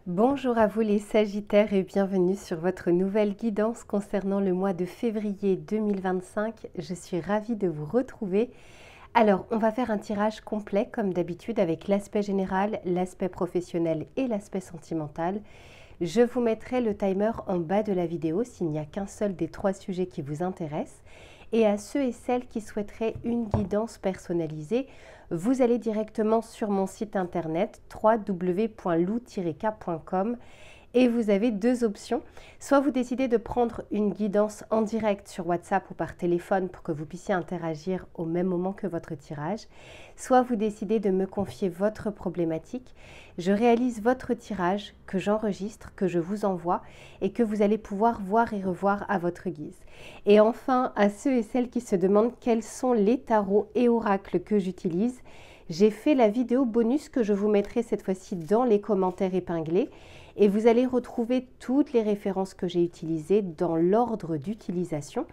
Bonjour à vous les Sagittaires et bienvenue sur votre nouvelle guidance concernant le mois de février 2025. Je suis ravie de vous retrouver. Alors, on va faire un tirage complet comme d'habitude avec l'aspect général, l'aspect professionnel et l'aspect sentimental. Je vous mettrai le timer en bas de la vidéo s'il n'y a qu'un seul des trois sujets qui vous intéressent. Et à ceux et celles qui souhaiteraient une guidance personnalisée, vous allez directement sur mon site internet www.lou-k.com et vous avez deux options. Soit vous décidez de prendre une guidance en direct sur WhatsApp ou par téléphone pour que vous puissiez interagir au même moment que votre tirage, soit vous décidez de me confier votre problématique. Je réalise votre tirage que j'enregistre, que je vous envoie et que vous allez pouvoir voir et revoir à votre guise. Et enfin, à ceux et celles qui se demandent quels sont les tarots et oracles que j'utilise, j'ai fait la vidéo bonus que je vous mettrai cette fois-ci dans les commentaires épinglés et vous allez retrouver toutes les références que j'ai utilisées dans l'ordre d'utilisation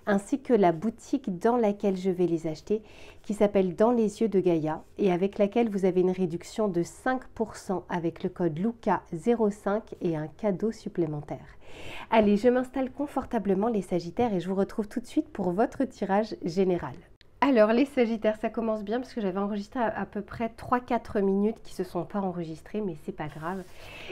ainsi que la boutique dans laquelle je vais les acheter qui s'appelle Dans les yeux de Gaïa et avec laquelle vous avez une réduction de 5% avec le code LUCA05 et un cadeau supplémentaire. Allez, je m'installe confortablement les Sagittaires et je vous retrouve tout de suite pour votre tirage général. Alors les Sagittaires, ça commence bien parce que j'avais enregistré à peu près 3-4 minutes qui ne se sont pas enregistrées, mais c'est pas grave.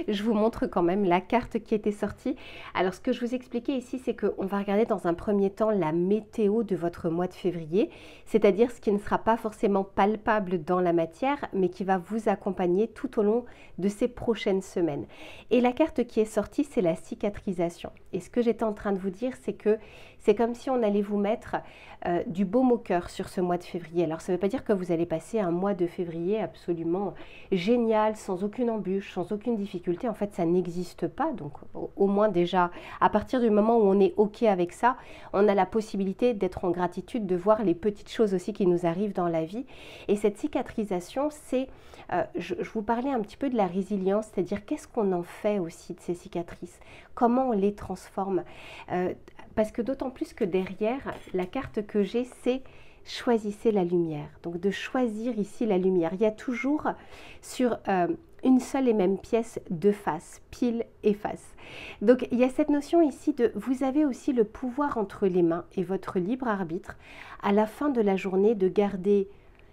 Je vous montre quand même la carte qui était sortie. Alors ce que je vous expliquais ici, c'est qu'on va regarder dans un premier temps la météo de votre mois de février, c'est-à-dire ce qui ne sera pas forcément palpable dans la matière, mais qui va vous accompagner tout au long de ces prochaines semaines. Et la carte qui est sortie, c'est la cicatrisation. Et ce que j'étais en train de vous dire, c'est que c'est comme si on allait vous mettre du baume au cœur sur ce mois de février. Alors ça ne veut pas dire que vous allez passer un mois de février absolument génial, sans aucune embûche, sans aucune difficulté. En fait, ça n'existe pas. Donc au moins déjà, à partir du moment où on est OK avec ça, on a la possibilité d'être en gratitude, de voir les petites choses aussi qui nous arrivent dans la vie. Et cette cicatrisation, c'est, je vous parlais un petit peu de la résilience, c'est-à-dire qu'est-ce qu'on en fait aussi de ces cicatrices, comment on les transforme. Parce que d'autant plus que derrière, la carte que j'ai, c'est choisissez la lumière. Donc de choisir ici la lumière. Il y a toujours sur une seule et même pièce deux faces, pile et face. Donc il y a cette notion ici de vous avez aussi le pouvoir entre les mains et votre libre arbitre à la fin de la journée de garder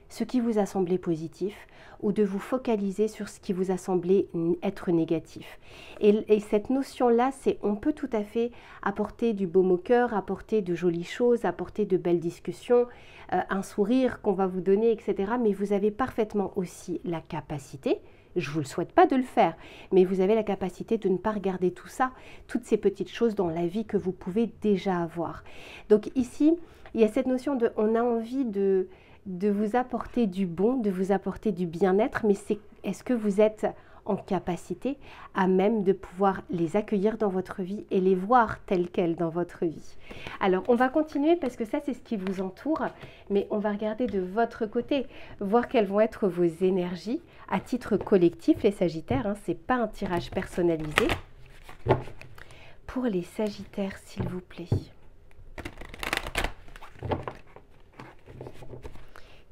ce qui vous a semblé positif ou de vous focaliser sur ce qui vous a semblé être négatif. Et cette notion-là, c'est on peut tout à fait apporter du baume au cœur, apporter de jolies choses, apporter de belles discussions, un sourire qu'on va vous donner, etc. Mais vous avez parfaitement aussi la capacité, je ne vous le souhaite pas de le faire, mais vous avez la capacité de ne pas regarder tout ça, toutes ces petites choses dans la vie que vous pouvez déjà avoir. Donc ici, il y a cette notion de on a envie de vous apporter du bon, de vous apporter du bien-être, mais est-ce que vous êtes en capacité à même de pouvoir les accueillir dans votre vie et les voir telles quelles dans votre vie. Alors, on va continuer parce que ça, c'est ce qui vous entoure, mais on va regarder de votre côté, voir quelles vont être vos énergies à titre collectif, les Sagittaires, ce n'est pas un tirage personnalisé. Pour les Sagittaires, s'il vous plaît.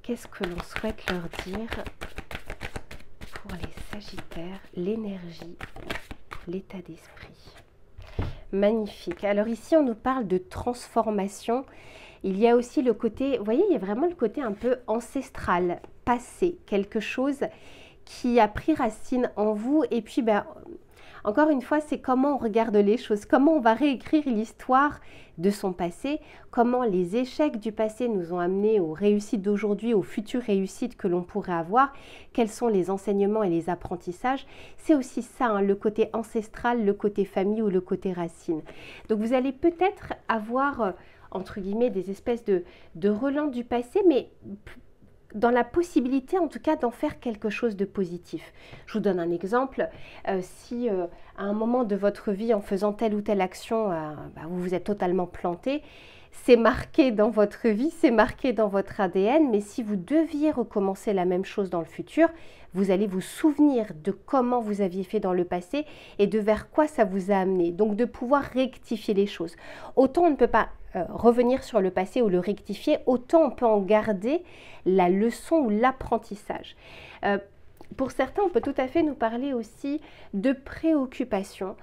Qu'est-ce que l'on souhaite leur dire pour les Sagittaires, l'énergie, l'état d'esprit? Magnifique. Alors ici, on nous parle de transformation. Il y a aussi le côté, vous voyez, il y a vraiment le côté un peu ancestral, passé, quelque chose qui a pris racine en vous. Et puis, encore une fois, c'est comment on regarde les choses, comment on va réécrire l'histoire de son passé, comment les échecs du passé nous ont amenés aux réussites d'aujourd'hui, aux futures réussites que l'on pourrait avoir, quels sont les enseignements et les apprentissages. C'est aussi ça, le côté ancestral, le côté famille ou le côté racine. Donc vous allez peut-être avoir, entre guillemets, des espèces de relents du passé, mais dans la possibilité en tout cas d'en faire quelque chose de positif. Je vous donne un exemple, si à un moment de votre vie en faisant telle ou telle action, vous vous êtes totalement planté, c'est marqué dans votre vie, c'est marqué dans votre ADN, mais si vous deviez recommencer la même chose dans le futur, vous allez vous souvenir de comment vous aviez fait dans le passé et de vers quoi ça vous a amené. Donc de pouvoir rectifier les choses. Autant on ne peut pas revenir sur le passé ou le rectifier, autant on peut en garder la leçon ou l'apprentissage. Pour certains, on peut tout à fait nous parler aussi de préoccupations,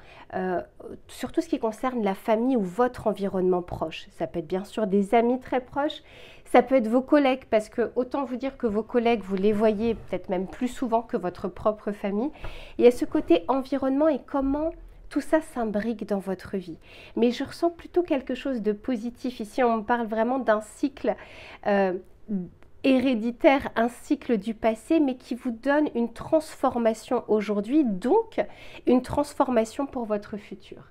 sur tout ce qui concerne la famille ou votre environnement proche. Ça peut être bien sûr des amis très proches, ça peut être vos collègues, parce que autant vous dire que vos collègues, vous les voyez peut-être même plus souvent que votre propre famille. Il y a ce côté environnement et comment tout ça s'imbrique dans votre vie. Mais je ressens plutôt quelque chose de positif. Ici, on me parle vraiment d'un cycle héréditaire, un cycle du passé, mais qui vous donne une transformation aujourd'hui, donc une transformation pour votre futur.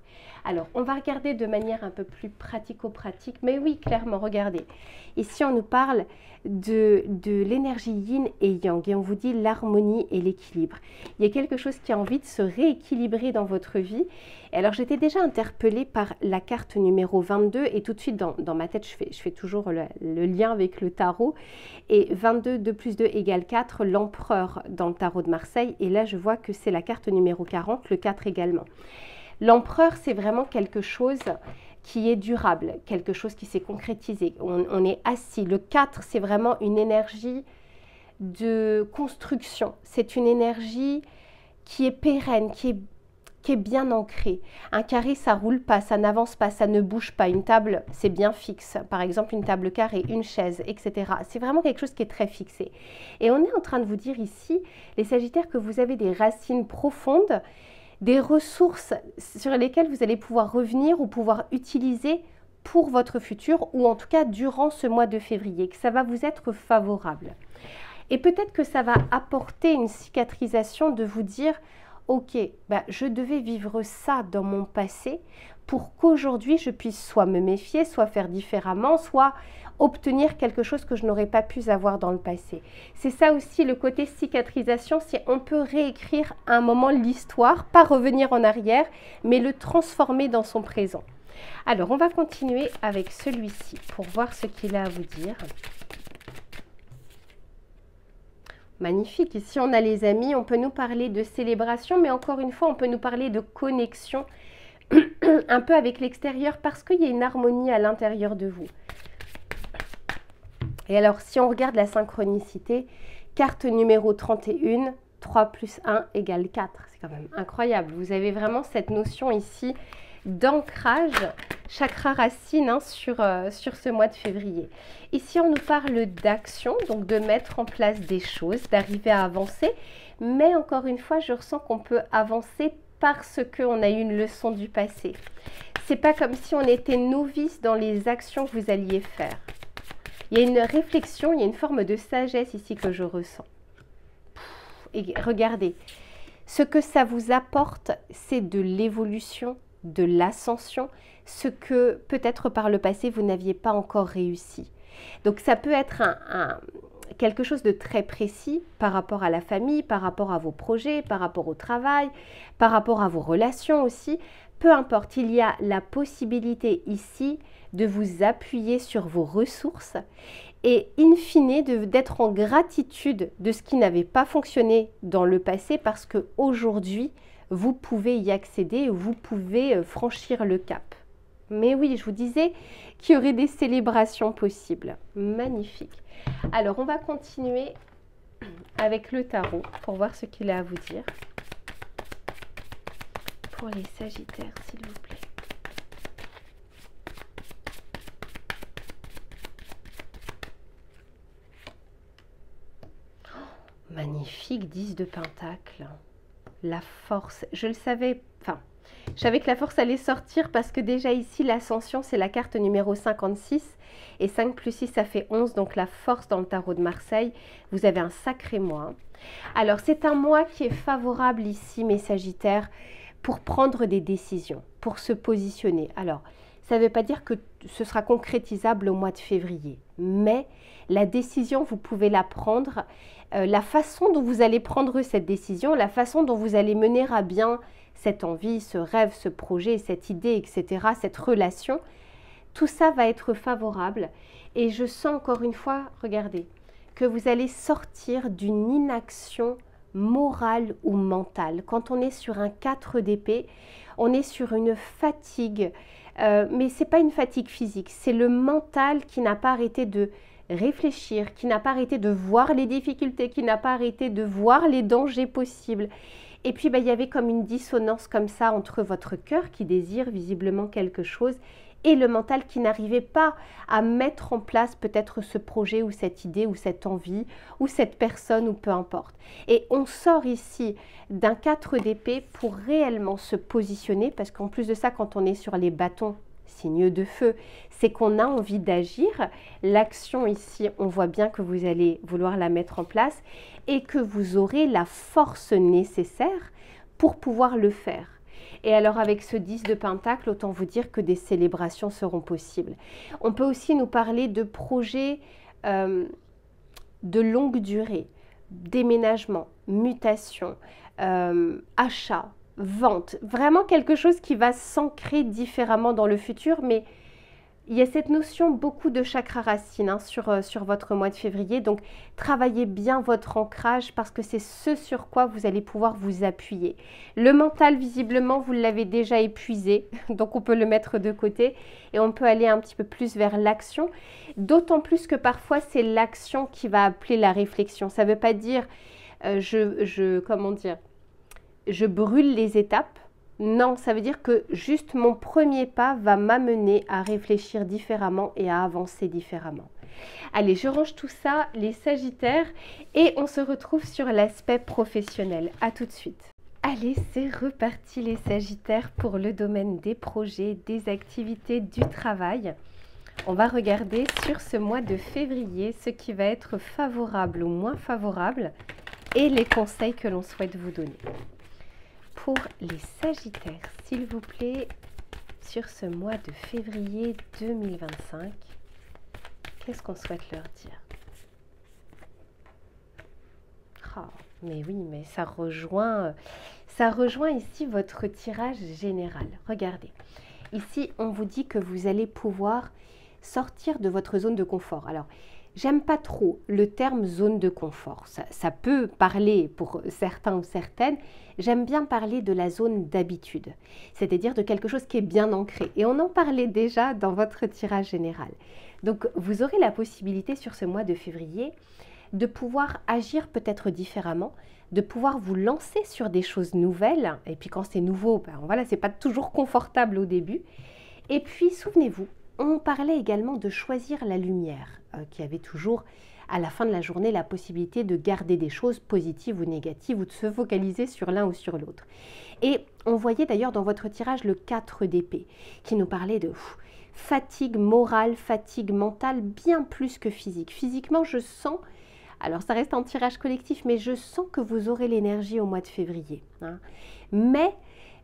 Alors, on va regarder de manière un peu plus pratico-pratique, mais oui, clairement, regardez. Ici, on nous parle de l'énergie yin et yang, et on vous dit l'harmonie et l'équilibre. Il y a quelque chose qui a envie de se rééquilibrer dans votre vie. Et alors, j'étais déjà interpellée par la carte numéro 22, et tout de suite, dans ma tête, je fais toujours le lien avec le tarot. Et 22, 2 plus 2 égale 4, l'empereur dans le tarot de Marseille. Et là, je vois que c'est la carte numéro 40, le 4 également. L'empereur, c'est vraiment quelque chose qui est durable, quelque chose qui s'est concrétisé. On est assis. Le 4, c'est vraiment une énergie de construction. C'est une énergie qui est pérenne, qui est bien ancrée. Un carré, ça roule pas, ça n'avance pas, ça ne bouge pas. Une table, c'est bien fixe. Par exemple, une table carrée, une chaise, etc. C'est vraiment quelque chose qui est très fixé. Et on est en train de vous dire ici, les Sagittaires, que vous avez des racines profondes, des ressources sur lesquelles vous allez pouvoir revenir ou pouvoir utiliser pour votre futur, ou en tout cas durant ce mois de février, que ça va vous être favorable. Et peut-être que ça va apporter une cicatrisation de vous dire « Ok, je devais vivre ça dans mon passé pour qu'aujourd'hui je puisse soit me méfier, soit faire différemment, soit obtenir quelque chose que je n'aurais pas pu avoir dans le passé. » C'est ça aussi le côté cicatrisation, c'est on peut réécrire à un moment l'histoire, pas revenir en arrière, mais le transformer dans son présent. Alors, on va continuer avec celui-ci pour voir ce qu'il a à vous dire. Magnifique. Ici, on a les amis, on peut nous parler de célébration, mais encore une fois, on peut nous parler de connexion un peu avec l'extérieur parce qu'il y a une harmonie à l'intérieur de vous. Et alors, si on regarde la synchronicité, carte numéro 31, 3 plus 1 égale 4. C'est quand même incroyable. Vous avez vraiment cette notion ici d'ancrage, chakra racine sur ce mois de février. Ici, on nous parle d'action, donc de mettre en place des choses, d'arriver à avancer. Mais encore une fois, je ressens qu'on peut avancer parce qu'on a eu une leçon du passé. C'est pas comme si on était novice dans les actions que vous alliez faire. Il y a une réflexion, il y a une forme de sagesse ici que je ressens. Et regardez, ce que ça vous apporte, c'est de l'évolution, de l'ascension, ce que peut-être par le passé, vous n'aviez pas encore réussi. Donc ça peut être quelque chose de très précis par rapport à la famille, par rapport à vos projets, par rapport au travail, par rapport à vos relations aussi. Peu importe, il y a la possibilité ici de vous appuyer sur vos ressources et in fine d'être en gratitude de ce qui n'avait pas fonctionné dans le passé parce qu'aujourd'hui, vous pouvez y accéder, vous pouvez franchir le cap. Mais oui, je vous disais qu'il y aurait des célébrations possibles. Magnifique. Alors, on va continuer avec le tarot pour voir ce qu'il a à vous dire. Pour les Sagittaires, s'il vous plaît. Oh, magnifique, 10 de Pentacle. La force, je le savais, je savais que la force allait sortir parce que déjà ici, l'ascension, c'est la carte numéro 56. Et 5 plus 6, ça fait 11, donc la force dans le tarot de Marseille. Vous avez un sacré mois. Alors, c'est un mois qui est favorable ici, mes Sagittaires, pour prendre des décisions, pour se positionner. Alors, ça ne veut pas dire que ce sera concrétisable au mois de février, mais la décision, vous pouvez la prendre. La façon dont vous allez prendre cette décision, la façon dont vous allez mener à bien cette envie, ce rêve, ce projet, cette idée, etc., cette relation, tout ça va être favorable. Et je sens encore une fois, regardez, que vous allez sortir d'une inaction morale ou mentale. Quand on est sur un 4 d'épée, on est sur une fatigue, mais ce n'est pas une fatigue physique, c'est le mental qui n'a pas arrêté réfléchir, qui n'a pas arrêté de voir les difficultés, qui n'a pas arrêté de voir les dangers possibles. Et puis, il y avait comme une dissonance comme ça entre votre cœur qui désire visiblement quelque chose et le mental qui n'arrivait pas à mettre en place peut-être ce projet ou cette idée ou cette envie ou cette personne ou peu importe. Et on sort ici d'un 4 d'épée pour réellement se positionner parce qu'en plus de ça, quand on est sur les bâtons, signe de feu, c'est qu'on a envie d'agir. L'action ici, on voit bien que vous allez vouloir la mettre en place et que vous aurez la force nécessaire pour pouvoir le faire. Et alors avec ce 10 de Pentacle, autant vous dire que des célébrations seront possibles. On peut aussi nous parler de projets de longue durée, déménagement, mutation, achat, vente. Vraiment quelque chose qui va s'ancrer différemment dans le futur, mais il y a cette notion beaucoup de chakra racine sur votre mois de février. Donc, travaillez bien votre ancrage parce que c'est ce sur quoi vous allez pouvoir vous appuyer. Le mental, visiblement, vous l'avez déjà épuisé. Donc, on peut le mettre de côté et on peut aller un petit peu plus vers l'action. D'autant plus que parfois, c'est l'action qui va appeler la réflexion. Ça ne veut pas dire, comment dire, je brûle les étapes. Non, ça veut dire que juste mon premier pas va m'amener à réfléchir différemment et à avancer différemment. Allez, je range tout ça, les Sagittaires, et on se retrouve sur l'aspect professionnel. À tout de suite. Allez, c'est reparti les Sagittaires pour le domaine des projets, des activités, du travail. On va regarder sur ce mois de février ce qui va être favorable ou moins favorable et les conseils que l'on souhaite vous donner. Pour les Sagittaires, s'il vous plaît, sur ce mois de février 2025, qu'est-ce qu'on souhaite leur dire? Oh, mais oui, mais ça rejoint ici votre tirage général. Regardez, ici, on vous dit que vous allez pouvoir sortir de votre zone de confort. Alors, j'aime pas trop le terme zone de confort. Ça peut parler pour certains ou certaines. J'aime bien parler de la zone d'habitude, c'est-à-dire de quelque chose qui est bien ancré. Et on en parlait déjà dans votre tirage général. Donc, vous aurez la possibilité sur ce mois de février de pouvoir agir peut-être différemment, de pouvoir vous lancer sur des choses nouvelles. Et puis quand c'est nouveau, voilà, c'est pas toujours confortable au début. Et puis, souvenez-vous, on parlait également de choisir la lumière, qui avait toujours à la fin de la journée la possibilité de garder des choses positives ou négatives ou de se focaliser sur l'un ou sur l'autre. Et on voyait d'ailleurs dans votre tirage le 4 d'épée qui nous parlait de fatigue morale, fatigue mentale, bien plus que physique. Physiquement, je sens, alors ça reste un tirage collectif, mais je sens que vous aurez l'énergie au mois de février. Mais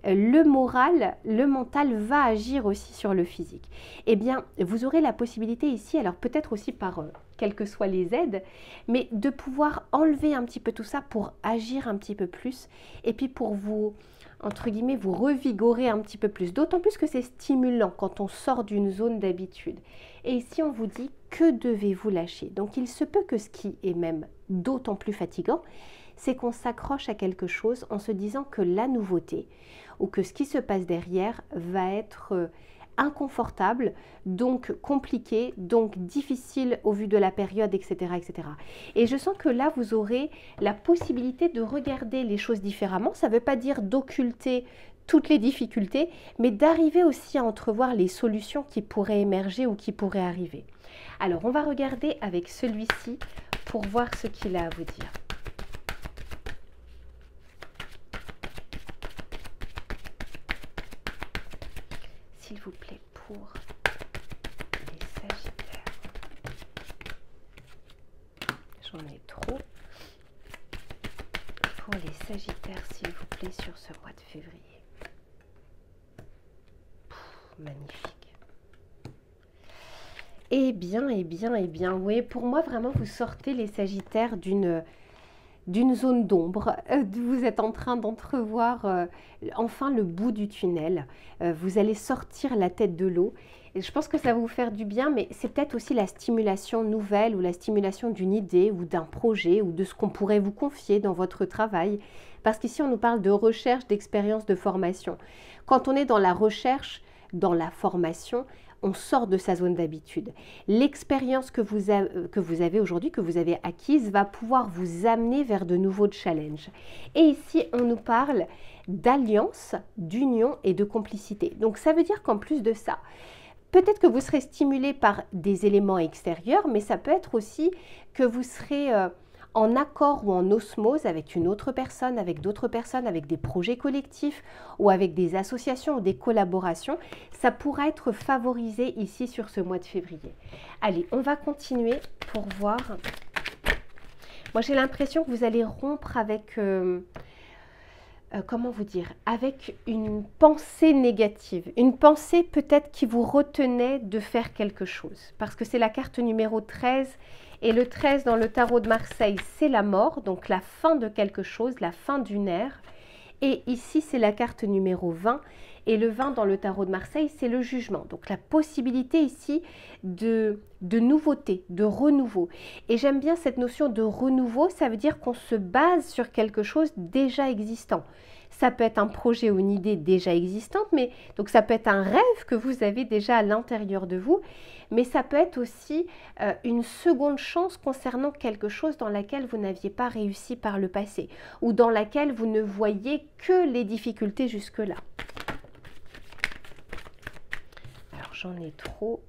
le moral, le mental va agir aussi sur le physique. Eh bien, vous aurez la possibilité ici, alors peut-être aussi par quelles que soient les aides, mais de pouvoir enlever un petit peu tout ça pour agir un petit peu plus et puis pour vous, entre guillemets, vous revigorer un petit peu plus. D'autant plus que c'est stimulant quand on sort d'une zone d'habitude. Et ici, on vous dit que devez-vous lâcher. Donc, il se peut que ce qui est même d'autant plus fatigant, c'est qu'on s'accroche à quelque chose en se disant que la nouveauté ou que ce qui se passe derrière va être inconfortable, donc compliqué, donc difficile au vu de la période, etc., etc. Et je sens que là, vous aurez la possibilité de regarder les choses différemment. Ça ne veut pas dire d'occulter toutes les difficultés, mais d'arriver aussi à entrevoir les solutions qui pourraient émerger ou qui pourraient arriver. Alors, on va regarder avec celui-ci pour voir ce qu'il a à vous dire. S'il vous plaît, pour les Sagittaires. J'en ai trop. Pour les Sagittaires, s'il vous plaît, sur ce mois de février. Magnifique. Eh bien, oui, pour moi, vraiment, vous sortez les Sagittaires d'une zone d'ombre. Vous êtes en train d'entrevoir enfin le bout du tunnel. Vous allez sortir la tête de l'eau. Et je pense que ça va vous faire du bien, mais c'est peut-être aussi la stimulation nouvelle ou la stimulation d'une idée ou d'un projet ou de ce qu'on pourrait vous confier dans votre travail. Parce qu'ici, on nous parle de recherche, d'expérience, de formation. Quand on est dans la recherche, dans la formation, on sort de sa zone d'habitude. L'expérience que vous avez aujourd'hui, que vous avez acquise, va pouvoir vous amener vers de nouveaux challenges. Et ici, on nous parle d'alliance, d'union et de complicité. Donc ça veut dire qu'en plus de ça, peut-être que vous serez stimulé par des éléments extérieurs, mais ça peut être aussi que vous serez en accord ou en osmose avec une autre personne, avec d'autres personnes, avec des projets collectifs ou avec des associations ou des collaborations. Ça pourra être favorisé ici sur ce mois de février. Allez, on va continuer pour voir. Moi, j'ai l'impression que vous allez rompre avec... comment vous dire, avec une pensée négative, une pensée peut-être qui vous retenait de faire quelque chose, parce que c'est la carte numéro 13, et le 13 dans le tarot de Marseille, c'est la mort, donc la fin de quelque chose, la fin d'une ère, et ici c'est la carte numéro 20, et le 20 dans le tarot de Marseille, c'est le jugement, donc la possibilité ici de nouveauté, de renouveau. Et j'aime bien cette notion de renouveau, ça veut dire qu'on se base sur quelque chose déjà existant. Ça peut être un projet ou une idée déjà existante, mais donc ça peut être un rêve que vous avez déjà à l'intérieur de vous, mais ça peut être aussi une seconde chance concernant quelque chose dans laquelle vous n'aviez pas réussi par le passé, ou dans laquelle vous ne voyez que les difficultés jusque-là. Alors j'en ai trop.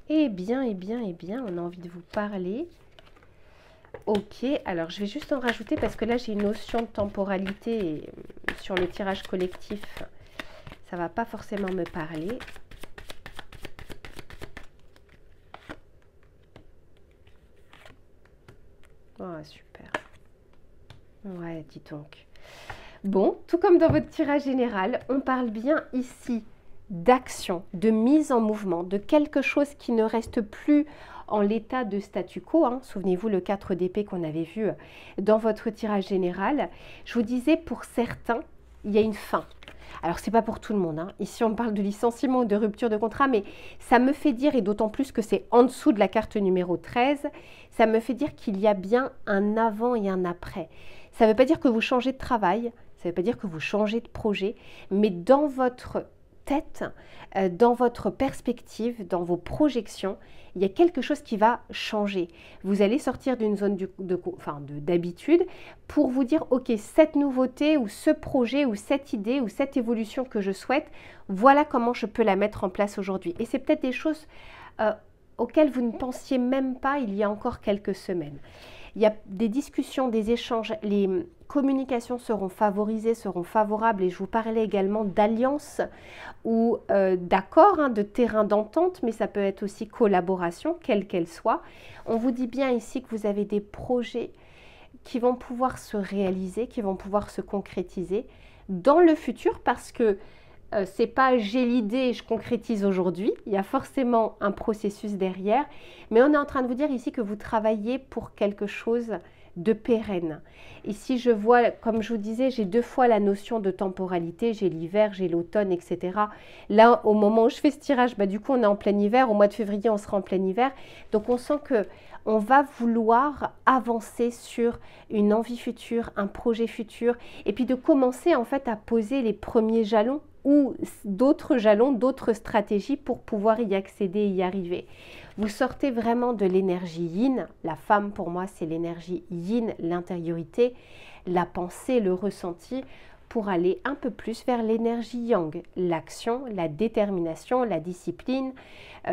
Eh bien, on a envie de vous parler. Ok, alors je vais juste en rajouter parce que là j'ai une notion de temporalité et sur le tirage collectif, ça ne va pas forcément me parler. Oh, super. Ouais, dis donc. Bon, tout comme dans votre tirage général, on parle bien ici d'action, de mise en mouvement, de quelque chose qui ne reste plus en l'état de statu quo. Hein. Souvenez-vous le 4 d'épée qu'on avait vu dans votre tirage général. Je vous disais, pour certains, il y a une fin. Alors, ce n'est pas pour tout le monde. Hein. Ici, on parle de licenciement ou de rupture de contrat, mais ça me fait dire, et d'autant plus que c'est en dessous de la carte numéro 13, ça me fait dire qu'il y a bien un avant et un après. Ça ne veut pas dire que vous changez de travail, ça ne veut pas dire que vous changez de projet, mais dans votre tête, dans votre perspective, dans vos projections, il y a quelque chose qui va changer. Vous allez sortir d'une zone d'habitude pour vous dire, ok, cette nouveauté ou ce projet ou cette idée ou cette évolution que je souhaite, voilà comment je peux la mettre en place aujourd'hui. Et c'est peut-être des choses auxquelles vous ne pensiez même pas il y a encore quelques semaines. Il y a des discussions, des échanges, les communications seront favorisées, seront favorables, et je vous parlais également d'alliance ou d'accord, hein, de terrain d'entente, mais ça peut être aussi collaboration, quelle qu'elle soit. On vous dit bien ici que vous avez des projets qui vont pouvoir se réaliser, qui vont pouvoir se concrétiser dans le futur, parce que c'est pas j'ai l'idée et je concrétise aujourd'hui, il y a forcément un processus derrière, mais on est en train de vous dire ici que vous travaillez pour quelque chose de pérenne. Ici je vois, comme je vous disais, j'ai deux fois la notion de temporalité, j'ai l'hiver, j'ai l'automne, etc. Là, au moment où je fais ce tirage, du coup on est en plein hiver, au mois de février on sera en plein hiver, donc on sent que on va vouloir avancer sur une envie future, un projet futur, et puis de commencer en fait à poser les premiers jalons ou d'autres jalons, d'autres stratégies pour pouvoir y accéder et y arriver. Vous sortez vraiment de l'énergie yin. La femme, pour moi, c'est l'énergie yin, l'intériorité, la pensée, le ressenti, pour aller un peu plus vers l'énergie yang, l'action, la détermination, la discipline,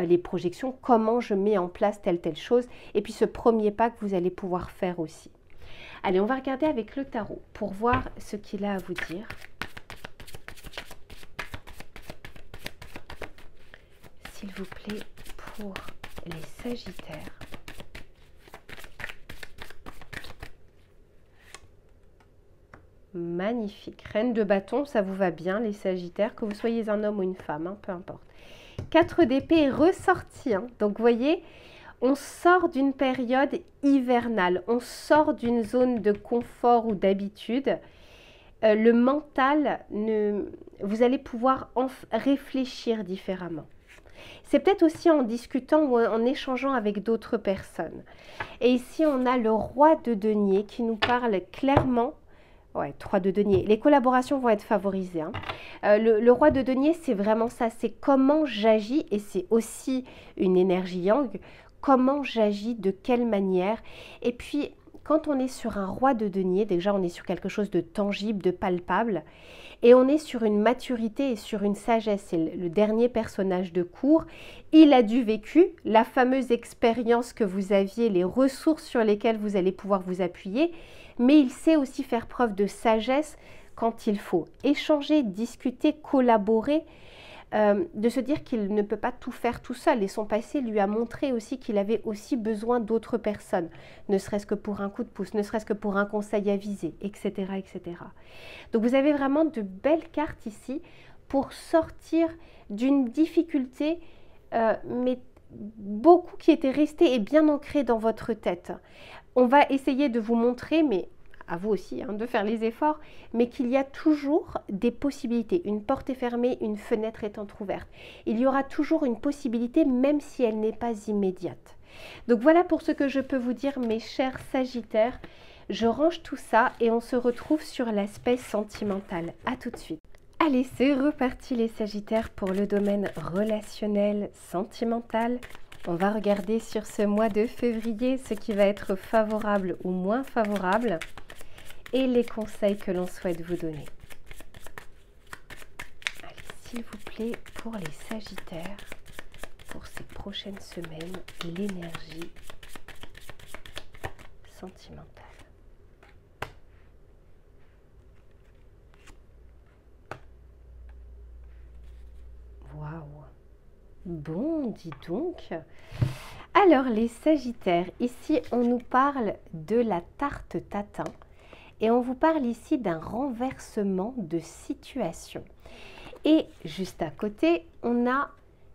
les projections, comment je mets en place telle chose, et puis ce premier pas que vous allez pouvoir faire aussi. Allez, on va regarder avec le tarot pour voir ce qu'il a à vous dire. S'il vous plaît, pour les Sagittaires. Magnifique. Reine de bâton, ça vous va bien, les Sagittaires, que vous soyez un homme ou une femme, hein, peu importe. 4 d'épée est ressorti. Hein. Donc, vous voyez, on sort d'une période hivernale. On sort d'une zone de confort ou d'habitude. Le mental, vous allez pouvoir réfléchir différemment. C'est peut-être aussi en discutant ou en échangeant avec d'autres personnes. Et ici, on a le roi de denier qui nous parle clairement Ouais, 3 de denier. Les collaborations vont être favorisées, hein. Le roi de denier, c'est vraiment ça, c'est comment j'agis, et c'est aussi une énergie yang, comment j'agis, de quelle manière. Et puis, quand on est sur un roi de denier, déjà on est sur quelque chose de tangible, de palpable, et on est sur une maturité et sur une sagesse. C'est le dernier personnage de cour. Il a du vécu, la fameuse expérience que vous aviez, les ressources sur lesquelles vous allez pouvoir vous appuyer, mais il sait aussi faire preuve de sagesse quand il faut échanger, discuter, collaborer, de se dire qu'il ne peut pas tout faire tout seul. Et son passé lui a montré aussi qu'il avait aussi besoin d'autres personnes, ne serait-ce que pour un coup de pouce, ne serait-ce que pour un conseil avisé, etc., etc. Donc vous avez vraiment de belles cartes ici pour sortir d'une difficulté, mais beaucoup qui était restée et bien ancrée dans votre tête. On va essayer de vous montrer, mais à vous aussi hein, de faire les efforts, mais qu'il y a toujours des possibilités. Une porte est fermée, une fenêtre est entrouverte. Il y aura toujours une possibilité, même si elle n'est pas immédiate. Donc voilà pour ce que je peux vous dire, mes chers Sagittaires. Je range tout ça et on se retrouve sur l'aspect sentimental. À tout de suite. Allez, c'est reparti les Sagittaires pour le domaine relationnel, sentimental. On va regarder sur ce mois de février ce qui va être favorable ou moins favorable et les conseils que l'on souhaite vous donner. Allez, s'il vous plaît, pour les Sagittaires, pour ces prochaines semaines, l'énergie sentimentale. Waouh! Bon, dis donc. Alors, les Sagittaires, ici, on nous parle de la tarte tatin et on vous parle ici d'un renversement de situation. Et juste à côté, on a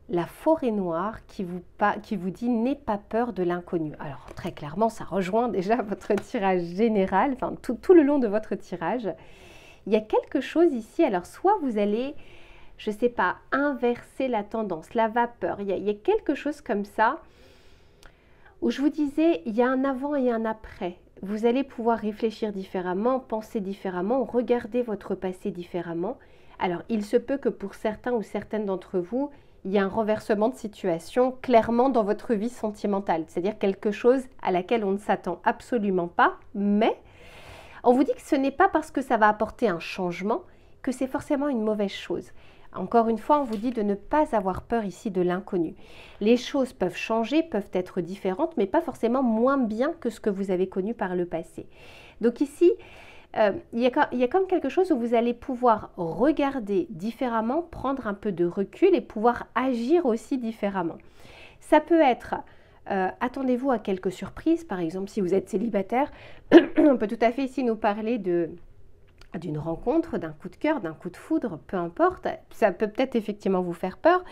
la forêt noire qui vous dit « n'aie pas peur de l'inconnu ». Alors, très clairement, ça rejoint déjà votre tirage général, enfin tout le long de votre tirage. Il y a quelque chose ici, alors soit vous allez, je ne sais pas, inverser la tendance, la vapeur, il y a quelque chose comme ça, où je vous disais, il y a un avant et un après. Vous allez pouvoir réfléchir différemment, penser différemment, regarder votre passé différemment. Alors, il se peut que pour certains ou certaines d'entre vous, il y ait un renversement de situation clairement dans votre vie sentimentale. C'est-à-dire quelque chose à laquelle on ne s'attend absolument pas, mais on vous dit que ce n'est pas parce que ça va apporter un changement que c'est forcément une mauvaise chose. Encore une fois, on vous dit de ne pas avoir peur ici de l'inconnu. Les choses peuvent changer, peuvent être différentes, mais pas forcément moins bien que ce que vous avez connu par le passé. Donc ici, il y a comme quelque chose où vous allez pouvoir regarder différemment, prendre un peu de recul et pouvoir agir aussi différemment. Ça peut être, attendez-vous à quelques surprises, par exemple si vous êtes célibataire, on peut tout à fait ici nous parler d'une rencontre, d'un coup de cœur, d'un coup de foudre, peu importe, ça peut peut-être effectivement vous faire peur.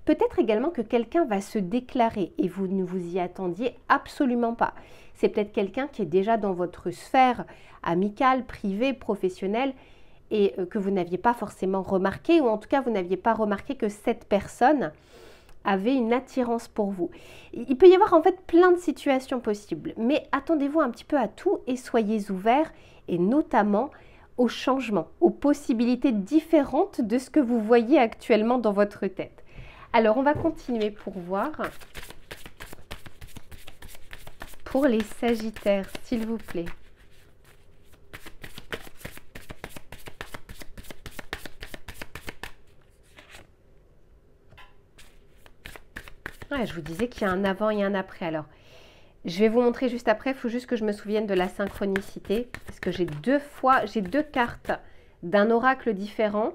Peut-être également que quelqu'un va se déclarer et vous ne vous y attendiez absolument pas. C'est peut-être quelqu'un qui est déjà dans votre sphère amicale, privée, professionnelle et que vous n'aviez pas forcément remarqué, ou en tout cas vous n'aviez pas remarqué que cette personne avait une attirance pour vous. Il peut y avoir en fait plein de situations possibles, mais attendez-vous un petit peu à tout et soyez ouverts, et notamment au changement, aux possibilités différentes de ce que vous voyez actuellement dans votre tête. Alors, on va continuer pour voir. Pour les Sagittaires, s'il vous plaît. Ouais, je vous disais qu'il y a un avant et un après. Alors, je vais vous montrer juste après, il faut juste que je me souvienne de la synchronicité, parce que j'ai deux cartes d'un oracle différent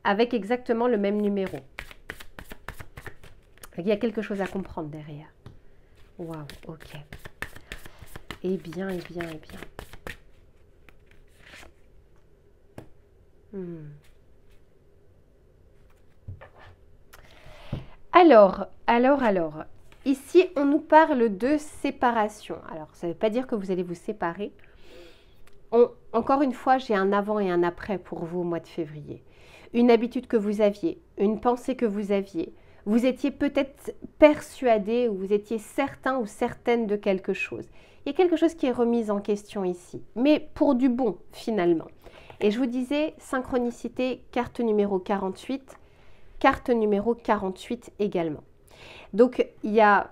avec exactement le même numéro. Il y a quelque chose à comprendre derrière. Waouh, ok. Eh bien, eh bien, eh bien. Alors. Ici, on nous parle de séparation. Alors, ça ne veut pas dire que vous allez vous séparer. Encore une fois, j'ai un avant et un après pour vous au mois de février. Une habitude que vous aviez, une pensée que vous aviez. Vous étiez peut-être persuadé ou vous étiez certain ou certaine de quelque chose. Il y a quelque chose qui est remis en question ici, mais pour du bon finalement. Et je vous disais, synchronicité, carte numéro 48, carte numéro 48 également. Donc, il y a...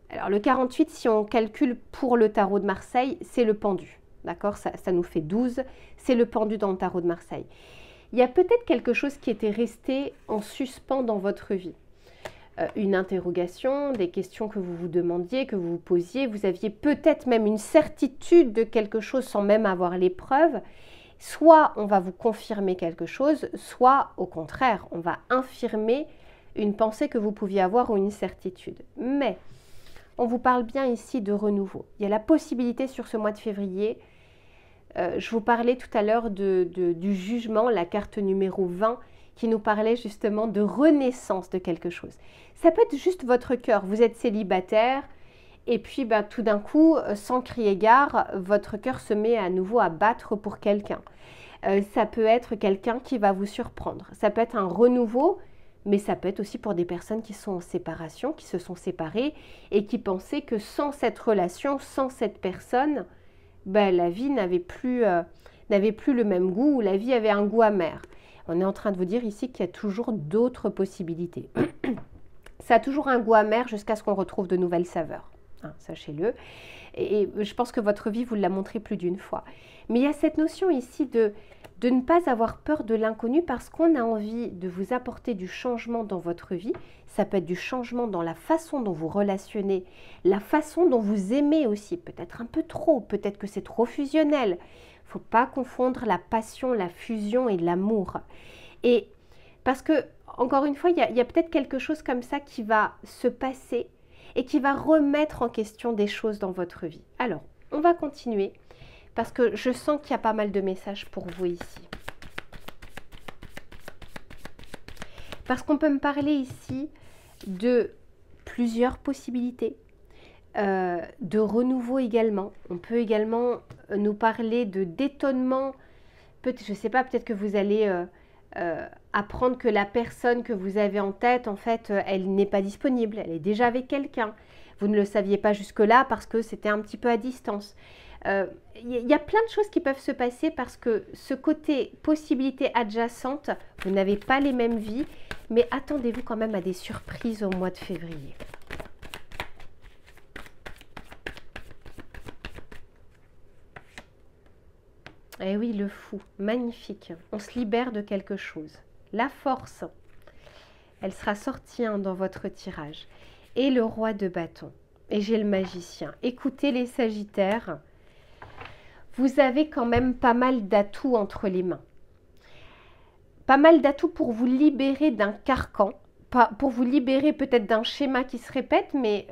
Alors, le 48, si on calcule pour le tarot de Marseille, c'est le pendu. D'accord, ça nous fait 12. C'est le pendu dans le tarot de Marseille. Il y a peut-être quelque chose qui était resté en suspens dans votre vie. Une interrogation, des questions que vous vous demandiez, que vous vous posiez. Vous aviez peut-être même une certitude de quelque chose sans même avoir les preuves. Soit on va vous confirmer quelque chose, soit au contraire, on va infirmer une pensée que vous pouviez avoir ou une certitude. Mais on vous parle bien ici de renouveau. Il y a la possibilité sur ce mois de février, je vous parlais tout à l'heure du jugement, la carte numéro 20, qui nous parlait justement de renaissance de quelque chose. Ça peut être juste votre cœur, vous êtes célibataire, et puis tout d'un coup, sans crier gare, votre cœur se met à nouveau à battre pour quelqu'un. Ça peut être quelqu'un qui va vous surprendre, ça peut être un renouveau, mais ça peut être aussi pour des personnes qui sont en séparation, qui se sont séparées et qui pensaient que sans cette relation, sans cette personne, la vie n'avait plus le même goût, ou la vie avait un goût amer. On est en train de vous dire ici qu'il y a toujours d'autres possibilités. Ça a toujours un goût amer jusqu'à ce qu'on retrouve de nouvelles saveurs, hein, sachez-le. Et je pense que votre vie vous l'a montré plus d'une fois. Mais il y a cette notion ici de ne pas avoir peur de l'inconnu parce qu'on a envie de vous apporter du changement dans votre vie. Ça peut être du changement dans la façon dont vous relationnez, la façon dont vous aimez aussi, peut-être un peu trop, peut-être que c'est trop fusionnel. Il ne faut pas confondre la passion, la fusion et l'amour. Et parce que, encore une fois, il y a peut-être quelque chose comme ça qui va se passer et qui va remettre en question des choses dans votre vie. Alors, on va continuer parce que je sens qu'il y a pas mal de messages pour vous ici. Parce qu'on peut me parler ici de plusieurs possibilités, de renouveau également. On peut également nous parler d'étonnement. Je ne sais pas, peut-être que vous allez apprendre que la personne que vous avez en tête, en fait, elle n'est pas disponible, elle est déjà avec quelqu'un. Vous ne le saviez pas jusque-là parce que c'était un petit peu à distance. Il y a plein de choses qui peuvent se passer parce que ce côté possibilité adjacente, vous n'avez pas les mêmes vies, mais attendez-vous quand même à des surprises au mois de février. Eh oui, le fou, magnifique. On se libère de quelque chose. La force, elle sera sortie dans votre tirage. Et le roi de bâton. Et j'ai le magicien. Écoutez les sagittaires, vous avez quand même pas mal d'atouts entre les mains. Pas mal d'atouts pour vous libérer d'un carcan, pour vous libérer peut-être d'un schéma qui se répète, mais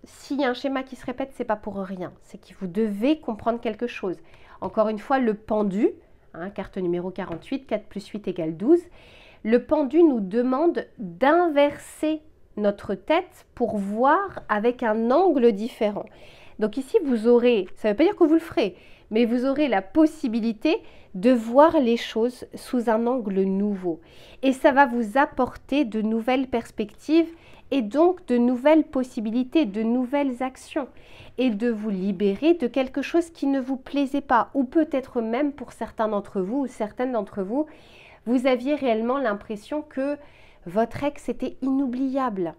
s'il y a un schéma qui se répète, c'est pas pour rien. C'est que vous devez comprendre quelque chose. Encore une fois, le pendu, hein, carte numéro 48, 4 plus 8 égale 12. Le pendu nous demande d'inverser notre tête pour voir avec un angle différent. Donc ici, vous aurez, ça ne veut pas dire que vous le ferez, mais vous aurez la possibilité de voir les choses sous un angle nouveau. Et ça va vous apporter de nouvelles perspectives et donc de nouvelles possibilités, de nouvelles actions. Et de vous libérer de quelque chose qui ne vous plaisait pas. Ou peut-être même pour certains d'entre vous ou certaines d'entre vous, vous aviez réellement l'impression que votre ex était inoubliable.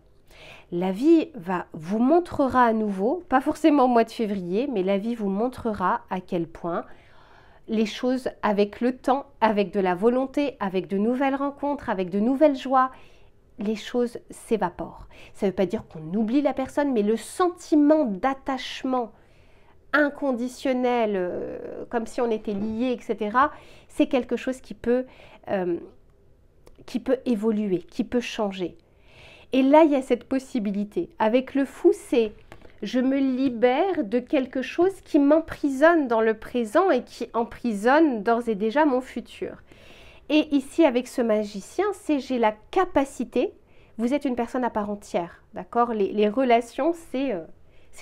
La vie vous montrera à nouveau, pas forcément au mois de février, mais la vie vous montrera à quel point les choses avec le temps, avec de la volonté, avec de nouvelles rencontres, avec de nouvelles joies, les choses s'évaporent. Ça ne veut pas dire qu'on oublie la personne, mais le sentiment d'attachement inconditionnel, comme si on était liés, etc., c'est quelque chose qui peut évoluer, qui peut changer. Et là, il y a cette possibilité. Avec le fou, c'est je me libère de quelque chose qui m'emprisonne dans le présent et qui emprisonne d'ores et déjà mon futur. Et ici, avec ce magicien, c'est j'ai la capacité, vous êtes une personne à part entière, d'accord ? Les relations, c'est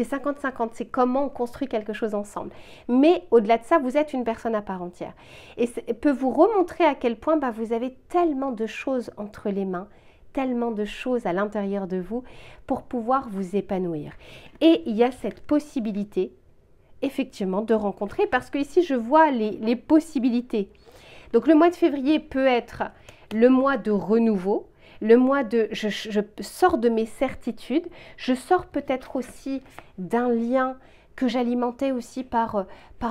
50-50, c'est comment on construit quelque chose ensemble. Mais au-delà de ça, vous êtes une personne à part entière. Et ça peut vous remontrer à quel point vous avez tellement de choses entre les mains, tellement de choses à l'intérieur de vous pour pouvoir vous épanouir. Et il y a cette possibilité effectivement de rencontrer, parce que ici je vois les possibilités. Donc le mois de février peut être le mois de renouveau, le mois de je sors de mes certitudes, je sors peut-être aussi d'un lien que j'alimentais aussi par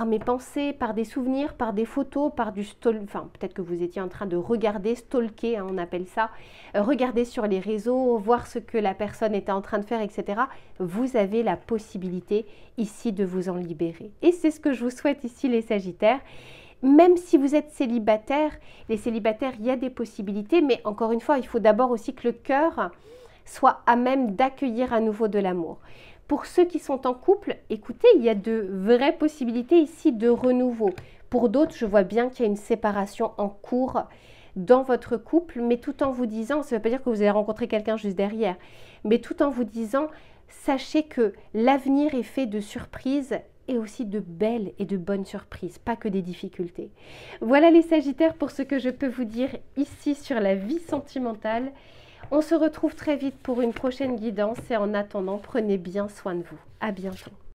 mes pensées, par des souvenirs, par des photos, par du enfin peut-être que vous étiez en train de regarder, stalker, hein, on appelle ça, regarder sur les réseaux, voir ce que la personne était en train de faire, etc. Vous avez la possibilité ici de vous en libérer. Et c'est ce que je vous souhaite ici les Sagittaires. Même si vous êtes célibataire, les célibataires, il y a des possibilités, mais encore une fois, il faut d'abord aussi que le cœur soit à même d'accueillir à nouveau de l'amour. Pour ceux qui sont en couple, écoutez, il y a de vraies possibilités ici de renouveau. Pour d'autres, je vois bien qu'il y a une séparation en cours dans votre couple, mais tout en vous disant, ça ne veut pas dire que vous allez rencontrer quelqu'un juste derrière, mais tout en vous disant, sachez que l'avenir est fait de surprises et aussi de belles et de bonnes surprises, pas que des difficultés. Voilà les Sagittaires pour ce que je peux vous dire ici sur la vie sentimentale. On se retrouve très vite pour une prochaine guidance et en attendant, prenez bien soin de vous. À bientôt.